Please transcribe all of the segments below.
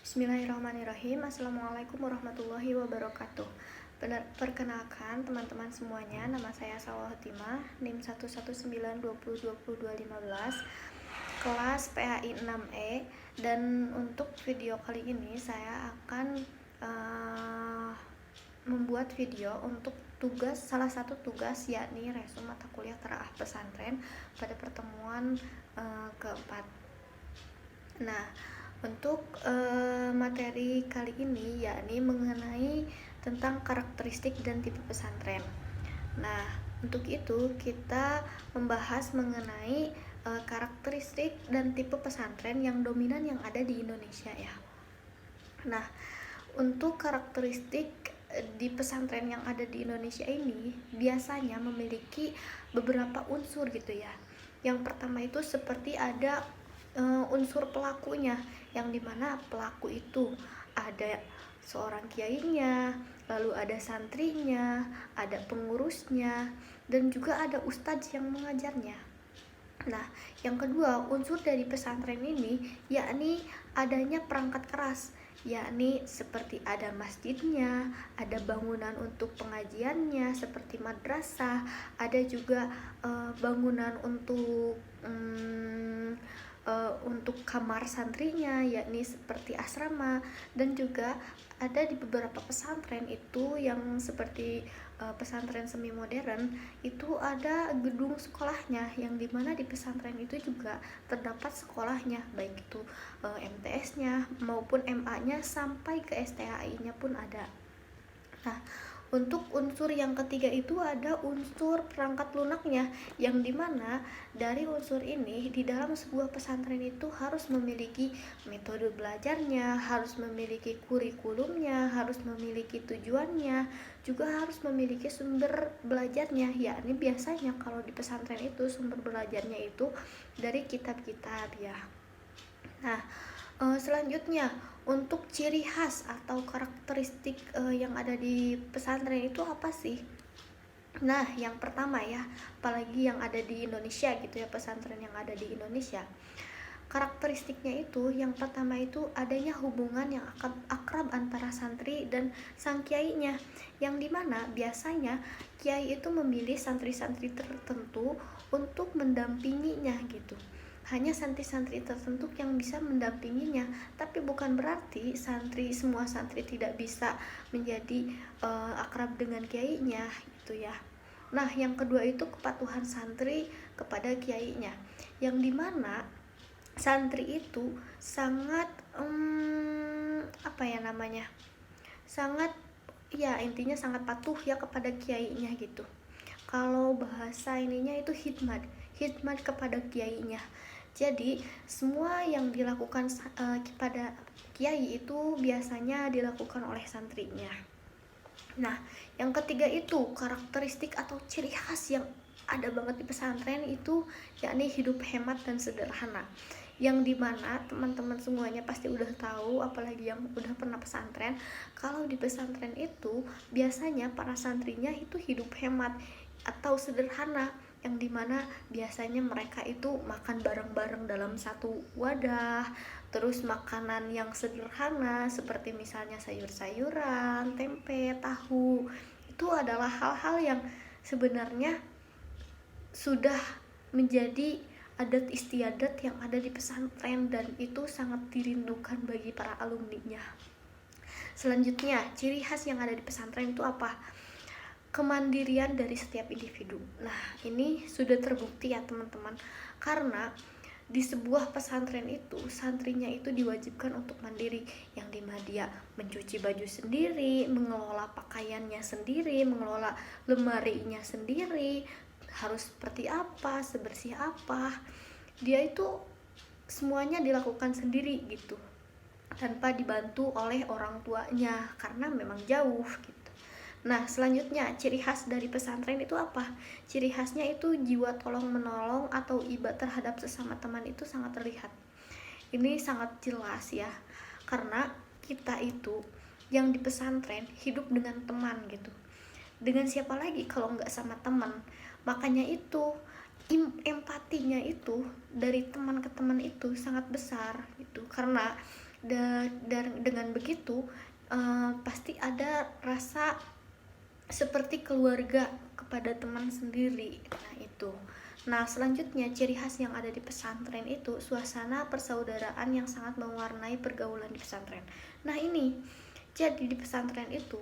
Bismillahirrahmanirrahim. Assalamualaikum warahmatullahi wabarakatuh. Perkenalkan teman-teman semuanya, nama saya Salwa Hatimah, NIM 11920202015, kelas PAI 6E. Dan untuk video kali ini saya akan membuat video untuk salah satu tugas, yakni resume mata kuliah teraah pesantren pada pertemuan keempat. Nah, untuk materi kali ini yakni mengenai tentang karakteristik dan tipe pesantren. Nah, untuk itu kita membahas mengenai karakteristik dan tipe pesantren yang dominan yang ada di Indonesia ya. Nah, untuk karakteristik di pesantren yang ada di Indonesia ini biasanya memiliki beberapa unsur gitu ya. Yang pertama itu seperti ada unsur pelakunya, yang dimana pelaku itu ada seorang kiainya, lalu ada santrinya, ada pengurusnya, dan juga ada ustadz yang mengajarnya. Nah, yang kedua, unsur dari pesantren ini yakni adanya perangkat keras, yakni seperti ada masjidnya, ada bangunan untuk pengajiannya seperti madrasah, ada juga bangunan untuk kamar santrinya, yakni seperti asrama. Dan juga ada di beberapa pesantren itu yang seperti pesantren semi modern itu ada gedung sekolahnya, yang dimana di pesantren itu juga terdapat sekolahnya, baik itu MTS-nya maupun MA-nya sampai ke STAI-nya pun ada. Nah, untuk unsur yang ketiga itu ada unsur perangkat lunaknya, yang dimana dari unsur ini di dalam sebuah pesantren itu harus memiliki metode belajarnya, harus memiliki kurikulumnya, harus memiliki tujuannya, juga harus memiliki sumber belajarnya, yakni biasanya kalau di pesantren itu sumber belajarnya itu dari kitab-kitab ya. Nah, selanjutnya untuk ciri khas atau karakteristik yang ada di pesantren itu apa sih? Nah, yang pertama ya, apalagi yang ada di Indonesia gitu ya, pesantren yang ada di Indonesia, karakteristiknya itu yang pertama itu adanya hubungan yang akrab antara santri dan sang kiainya, yang dimana biasanya kiai itu memilih santri-santri tertentu untuk mendampinginya gitu. Hanya santri-santri tertentu yang bisa mendampinginya, tapi bukan berarti semua santri tidak bisa menjadi akrab dengan kiainya gitu ya. Nah, yang kedua itu kepatuhan santri kepada kiainya, yang dimana santri itu sangat sangat ya, intinya sangat patuh ya kepada kiainya gitu. Kalau bahasa ininya itu hikmat kepada kiainya. Jadi semua yang dilakukan kepada kiai itu biasanya dilakukan oleh santrinya. Nah, yang ketiga itu karakteristik atau ciri khas yang ada banget di pesantren itu yakni hidup hemat dan sederhana, yang dimana teman-teman semuanya pasti udah tahu, apalagi yang udah pernah pesantren, kalau di pesantren itu biasanya para santrinya itu hidup hemat atau sederhana, yang dimana biasanya mereka itu makan bareng-bareng dalam satu wadah, terus makanan yang sederhana seperti misalnya sayur-sayuran, tempe, tahu. Itu adalah hal-hal yang sebenarnya sudah menjadi adat istiadat yang ada di pesantren, dan itu sangat dirindukan bagi para alumninya. Selanjutnya, ciri khas yang ada di pesantren itu apa? Kemandirian dari setiap individu. Nah, ini sudah terbukti ya teman-teman, karena di sebuah pesantren itu santrinya itu diwajibkan untuk mandiri, yang dimana dia mencuci baju sendiri, mengelola pakaiannya sendiri, mengelola lemarinya sendiri, harus seperti apa, sebersih apa, dia itu semuanya dilakukan sendiri gitu, tanpa dibantu oleh orang tuanya karena memang jauh gitu. Nah, selanjutnya ciri khas dari pesantren itu apa? Ciri khasnya itu jiwa tolong menolong atau iba terhadap sesama teman itu sangat terlihat. Ini sangat jelas ya, karena kita itu yang di pesantren hidup dengan teman gitu. Dengan siapa lagi kalau nggak sama teman? Makanya itu empatinya itu dari teman ke teman itu sangat besar gitu, karena Dengan begitu pasti ada rasa seperti keluarga kepada teman sendiri. Nah itu. Nah selanjutnya ciri khas yang ada di pesantren itu suasana persaudaraan yang sangat mewarnai pergaulan di pesantren. Nah ini, jadi di pesantren itu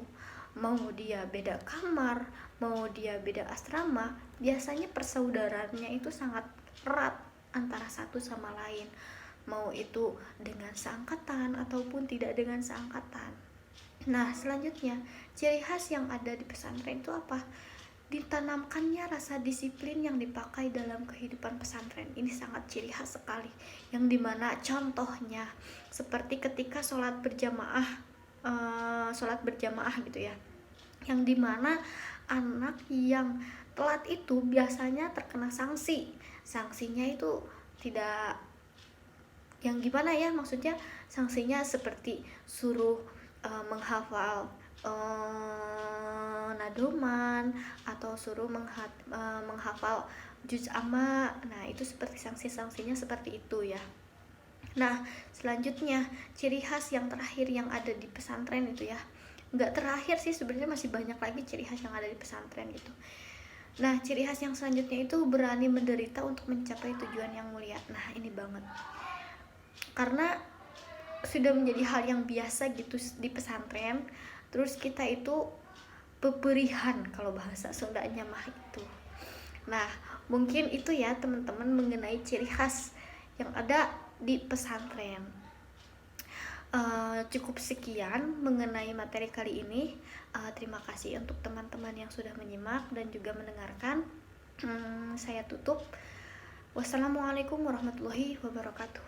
mau dia beda kamar, mau dia beda asrama, biasanya persaudaraannya itu sangat erat antara satu sama lain, mau itu dengan seangkatan ataupun tidak dengan seangkatan. Nah selanjutnya ciri khas yang ada di pesantren itu apa? Ditanamkannya rasa disiplin yang dipakai dalam kehidupan pesantren. Ini sangat ciri khas sekali, yang dimana contohnya seperti ketika sholat berjamaah gitu ya, yang dimana anak yang telat itu biasanya terkena sanksinya itu tidak yang gimana ya, maksudnya sanksinya seperti suruh menghafal nadoman atau suruh menghafal juz amma. Nah itu seperti sanksinya seperti itu ya. Nah selanjutnya ciri khas yang terakhir yang ada di pesantren itu ya, nggak terakhir sih sebenarnya, masih banyak lagi ciri khas yang ada di pesantren gitu. Nah ciri khas yang selanjutnya itu berani menderita untuk mencapai tujuan yang mulia. Nah ini banget, karena sudah menjadi hal yang biasa gitu di pesantren. Terus kita itu peperihan kalau bahasa Sundanya mah itu. Nah mungkin itu ya teman-teman mengenai ciri khas yang ada di pesantren. Cukup sekian mengenai materi kali ini. Terima kasih untuk teman-teman yang sudah menyimak dan juga mendengarkan. Saya tutup. Wassalamualaikum warahmatullahi wabarakatuh.